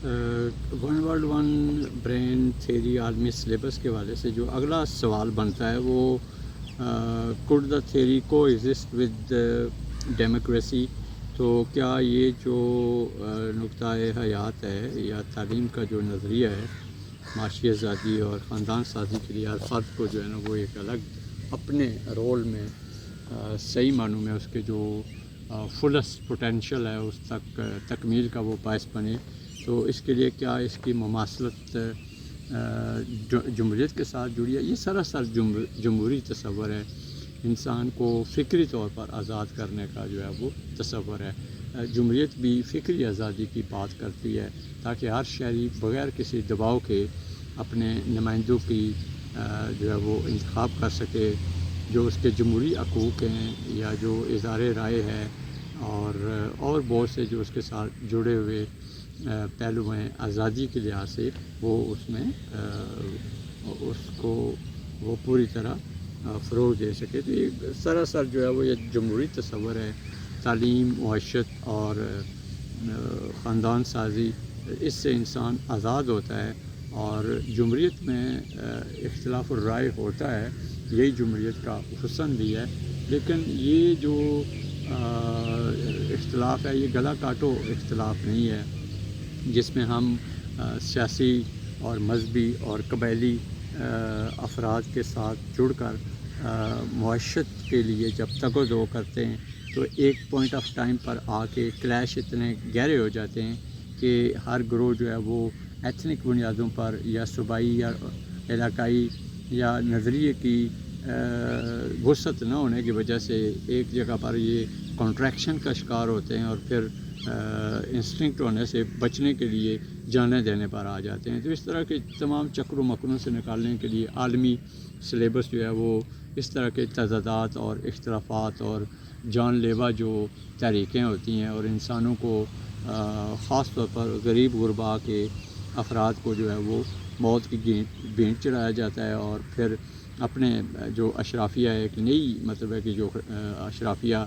One world one brain theory عالمی syllabus کے حوالے سے جو اگلا سوال بنتا ہے وہ کوڈ دا تھیری کو ایگزسٹ ود ڈیموکریسی. تو کیا یہ جو نقطۂ حیات ہے یا تعلیم کا جو نظریہ ہے معاشی آزادی اور خاندان سازی کے لیے ہر فرد کو جو ہے نا وہ ایک الگ اپنے رول میں صحیح معنوں میں اس کے جو فلسٹ پوٹینشیل ہے اس تک تکمیل کا وہ باعث بنے. تو اس کے لیے کیا اس کی مماثلت جمہوریت کے ساتھ جڑی ہے؟ یہ سراسر جمہوری تصور ہے. انسان کو فکری طور پر آزاد کرنے کا جو ہے وہ تصور ہے. جمہوریت بھی فکری آزادی کی بات کرتی ہے تاکہ ہر شہری بغیر کسی دباؤ کے اپنے نمائندوں کی جو ہے وہ انتخاب کر سکے جو اس کے جمہوری حقوق ہیں یا جو اظہار رائے ہے اور بہت سے جو اس کے ساتھ جڑے ہوئے پہلو ہیں آزادی کے لحاظ سے وہ اس میں اس کو وہ پوری طرح فروغ دے سکے. تو یہ سراسر جو ہے وہ یہ جمہوری تصور ہے. تعلیم، معیشت اور خاندان سازی، اس سے انسان آزاد ہوتا ہے اور جمہوریت میں اختلاف الرائے ہوتا ہے. یہی جمہوریت کا حسن بھی ہے. لیکن یہ جو اختلاف ہے یہ گلا کاٹو اختلاف نہیں ہے جس میں ہم سیاسی اور مذہبی اور قبائلی افراد کے ساتھ جڑ کر معیشت کے لیے جب تگ و کرتے ہیں تو ایک پوائنٹ آف ٹائم پر آ کے کلیش اتنے گہرے ہو جاتے ہیں کہ ہر گروہ جو ہے وہ ایتھنک بنیادوں پر یا صوبائی یا علاقائی یا نظریے کی وسعت نہ ہونے کی وجہ سے ایک جگہ پر یہ کانٹریکشن کا شکار ہوتے ہیں اور پھر انسٹنکٹ ہونے سے بچنے کے لیے جانے دینے پر آ جاتے ہیں. تو اس طرح کے تمام چکر و مکروں سے نکالنے کے لیے عالمی سلیبس جو ہے وہ اس طرح کے تضادات اور اختلافات اور جان لیوا جو تحریکیں ہوتی ہیں اور انسانوں کو خاص طور پر غریب غربا کے افراد کو جو ہے وہ موت کی بھینٹ چڑھایا جاتا ہے اور پھر اپنے جو اشرافیہ ایک نئی مطلب ہے کہ جو اشرافیہ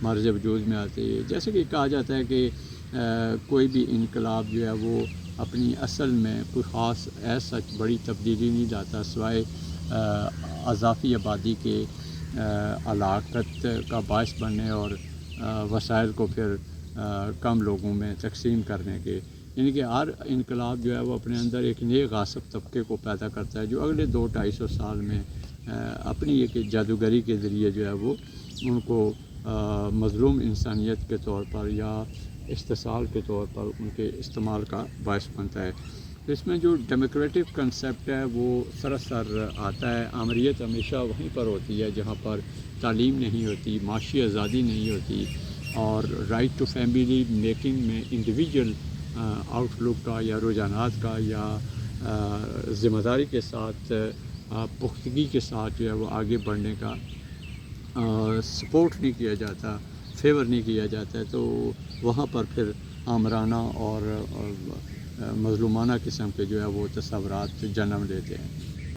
مرز وجود میں آتی ہے. جیسے کہ کہا جاتا ہے کہ کوئی بھی انقلاب جو ہے وہ اپنی اصل میں کوئی خاص ایسا بڑی تبدیلی نہیں لاتا سوائے اضافی آبادی کے علاقت کا باعث بننے اور وسائل کو پھر کم لوگوں میں تقسیم کرنے کے. یعنی کہ ہر انقلاب جو ہے وہ اپنے اندر ایک نئے غاصب طبقے کو پیدا کرتا ہے جو اگلے 200-250 سال میں اپنی ایک جادوگری کے ذریعے جو ہے وہ ان کو مظلوم انسانیت کے طور پر یا استحصال کے طور پر ان کے استعمال کا باعث بنتا ہے. اس میں جو ڈیموکریٹک کنسیپٹ ہے وہ سراسر آتا ہے. آمریت ہمیشہ وہیں پر ہوتی ہے جہاں پر تعلیم نہیں ہوتی، معاشی آزادی نہیں ہوتی اور رائٹ ٹو فیملی میکنگ میں انڈیویجول آؤٹ لک کا یا رجحانات کا یا ذمہ داری کے ساتھ پختگی کے ساتھ جو ہے وہ آگے بڑھنے کا سپورٹ نہیں کیا جاتا، فیور نہیں کیا جاتا ہے. تو وہاں پر پھر آمرانہ اور مظلومانہ قسم کے جو ہے وہ تصورات جنم لیتے ہیں.